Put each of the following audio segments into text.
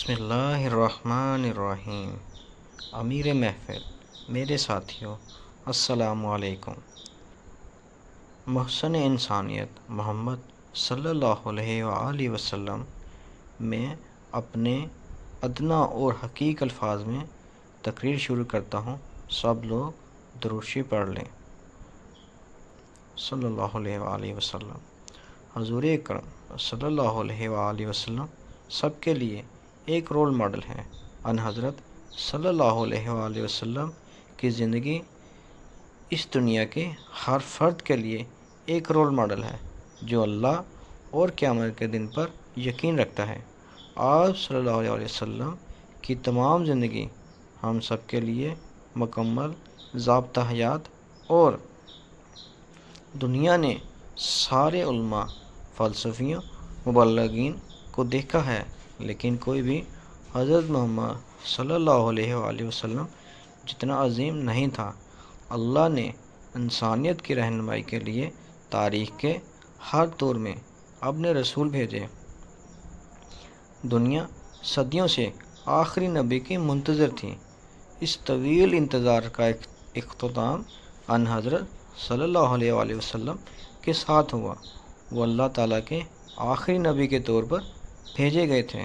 بسم اللہ الرحمن الرحیم۔ امیر محفل، میرے ساتھیوں، السلام علیکم۔ محسن انسانیت محمد صلی اللہ علیہ وآلہ وسلم میں اپنے ادنیٰ اور حقیق الفاظ میں تقریر شروع کرتا ہوں۔ سب لوگ درود شریف پڑھ لیں۔ صلی اللہ علیہ وآلہ وسلم۔ حضور اکرم صلی اللہ علیہ وآلہ وسلم سب کے لیے ایک رول ماڈل ہے۔ ان حضرت صلی اللہ علیہ وآلہ وسلم کی زندگی اس دنیا کے ہر فرد کے لیے ایک رول ماڈل ہے جو اللہ اور قیامت کے دن پر یقین رکھتا ہے۔ آپ صلی اللہ علیہ وسلم کی تمام زندگی ہم سب کے لیے مکمل ضابطہ حیات اور دنیا نے سارے علماء، فلسفیوں، مبلغین کو دیکھا ہے، لیکن کوئی بھی حضرت محمد صلی اللہ علیہ وآلہ وسلم جتنا عظیم نہیں تھا۔ اللہ نے انسانیت کی رہنمائی کے لیے تاریخ کے ہر دور میں اپنے رسول بھیجے۔ دنیا صدیوں سے آخری نبی کی منتظر تھی۔ اس طویل انتظار کا اختتام ان حضرت صلی اللہ علیہ وآلہ وسلم کے ساتھ ہوا۔ وہ اللہ تعالیٰ کے آخری نبی کے طور پر بھیجے گئے تھے۔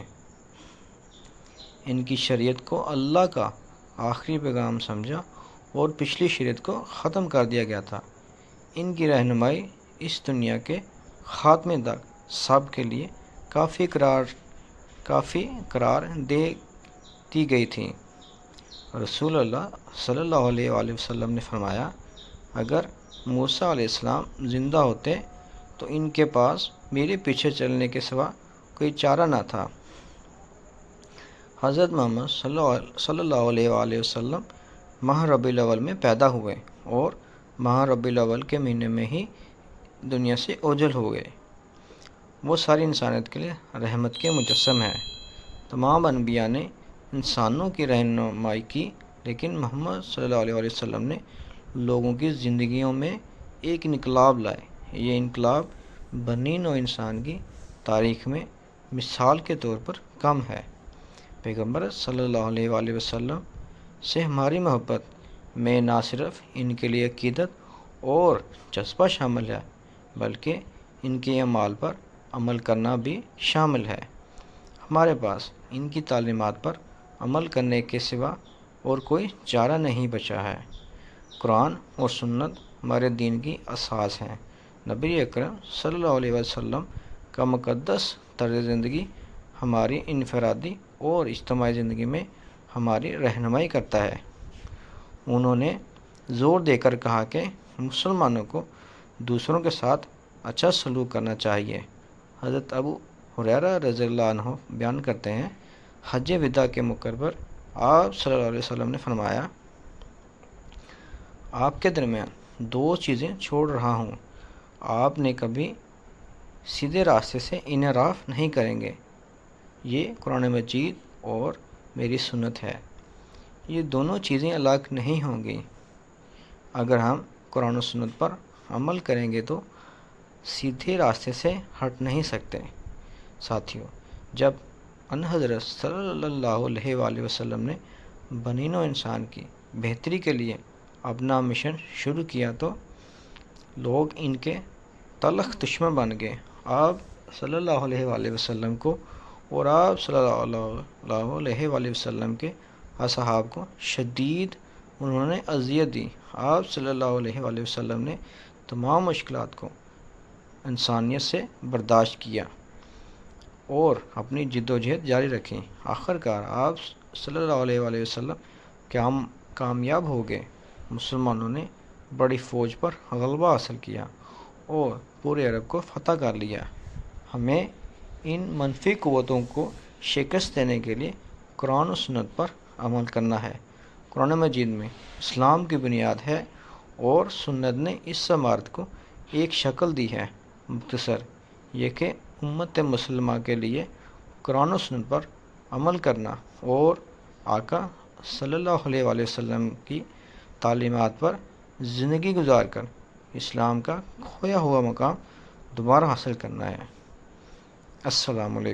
ان کی شریعت کو اللہ کا آخری پیغام سمجھا اور پچھلی شریعت کو ختم کر دیا گیا تھا۔ ان کی رہنمائی اس دنیا کے خاتمے تک سب کے لیے کافی قرار دے دی گئی تھی۔ رسول اللہ صلی اللہ علیہ وآلہ وسلم نے فرمایا، اگر موسیٰ علیہ السلام زندہ ہوتے تو ان کے پاس میرے پیچھے چلنے کے سوا کوئی چارہ نہ تھا۔ حضرت محمد صلی اللہ علیہ وآلہ وسلم ماہ ربیع الاول میں پیدا ہوئے اور ماہ ربیع الاول کے مہینے میں ہی دنیا سے اوجھل ہو گئے۔ وہ ساری انسانیت کے لیے رحمت کے مجسم ہیں۔ تمام انبیاء نے انسانوں کی رہنمائی کی، لیکن محمد صلی اللہ علیہ وآلہ وسلم نے لوگوں کی زندگیوں میں ایک انقلاب لائے۔ یہ انقلاب بنی نوع انسان کی تاریخ میں مثال کے طور پر کم ہے۔ پیغمبر صلی اللہ علیہ وآلہ وسلم سے ہماری محبت میں نہ صرف ان کے لیے عقیدت اور جذبہ شامل ہے، بلکہ ان کے اعمال پر عمل کرنا بھی شامل ہے۔ ہمارے پاس ان کی تعلیمات پر عمل کرنے کے سوا اور کوئی چارہ نہیں بچا ہے۔ قرآن اور سنت ہمارے دین کی اساس ہیں۔ نبی اکرم صلی اللہ علیہ وسلم کا مقدس طرز زندگی ہماری انفرادی اور اجتماعی زندگی میں ہماری رہنمائی کرتا ہے۔ انہوں نے زور دے کر کہا کہ مسلمانوں کو دوسروں کے ساتھ اچھا سلوک کرنا چاہیے۔ حضرت ابو ہریرہ رضی اللہ عنہ بیان کرتے ہیں، حج وداع کے موقع پر آپ صلی اللہ علیہ وسلم نے فرمایا، آپ کے درمیان دو چیزیں چھوڑ رہا ہوں، آپ نے کبھی سیدھے راستے سے انحراف نہیں کریں گے۔ یہ قرآن مجید اور میری سنت ہے۔ یہ دونوں چیزیں الگ نہیں ہوں گی۔ اگر ہم قرآن و سنت پر عمل کریں گے تو سیدھے راستے سے ہٹ نہیں سکتے۔ ساتھیوں، جب ان حضرت صلی اللہ علیہ وآلہ وسلم نے بنی نوع انسان کی بہتری کے لیے اپنا مشن شروع کیا تو لوگ ان کے تلخ دشمن بن گئے۔ آپ صلی اللہ علیہ وآلہ وسلم کو اور آپ صلی اللہ علیہ وآلہ وسلم کے اصحاب کو شدید انہوں نے اذیت دی۔ آپ صلی اللہ علیہ وآلہ وسلم نے تمام مشکلات کو انسانیت سے برداشت کیا اور اپنی جد و جہد جاری رکھی۔ آخر کار آپ صلی اللہ علیہ وآلہ وسلم کامیاب ہو گئے۔ مسلمانوں نے بڑی فوج پر غلبہ حاصل کیا اور پورے عرب کو فتح کر لیا۔ ہمیں ان منفی قوتوں کو شکست دینے کے لیے قرآن و سنت پر عمل کرنا ہے۔ قرآن مجید میں اسلام کی بنیاد ہے اور سنت نے اس عمارت کو ایک شکل دی ہے۔ مختصر یہ کہ امت مسلمہ کے لیے قرآن و سنت پر عمل کرنا اور آقا صلی اللہ علیہ وآلہ وسلم کی تعلیمات پر زندگی گزار کر اسلام کا کھویا ہوا مقام دوبارہ حاصل کرنا ہے۔ السلام علیکم۔